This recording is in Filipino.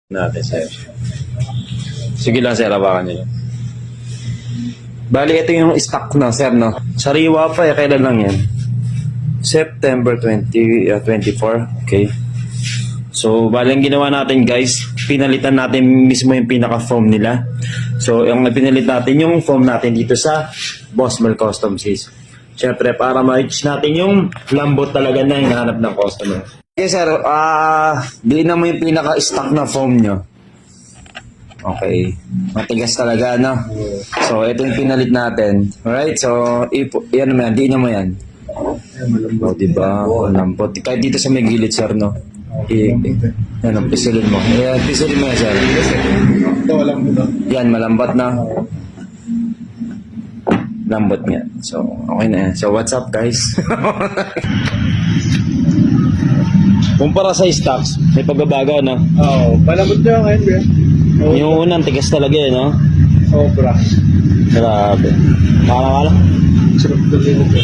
natin, sir. Sige lang, sir. Hawakan nyo. Bali, ito yung stock na, sir, no? Sariwa pa, kailan lang yan? September 24. Okay. So, bali ang ginawa natin, guys, pinalitan natin mismo yung pinaka-foam nila. So, yung pinalit natin yung foam natin dito sa Boss Mel Custom Seats. Siyempre, para ma-reach natin yung lambot talaga na hinahanap ng customer. Okay, sir. Diin na mo yung pinaka-stock na foam nyo. Okay. Matigas talaga, no? So, ito yung pinalit natin. Alright? So, yan naman, diin na mo yan. O, diba? Lambot. Kahit dito sa may gilid, sir, no? Yan, pisilin mo. Yan, pisilin mo yan, sir. Ito, walang buto. Yan, malambot na. Lambot nga. So, okay na yan. So, what's up, guys? Kumpara sa stocks, may pagbabago, no? Oo, malambot na ngayon, bro. Yung unang tigas talaga, no? Sobra. Grabe. Parang wala. Sarap tuloy mo, bro.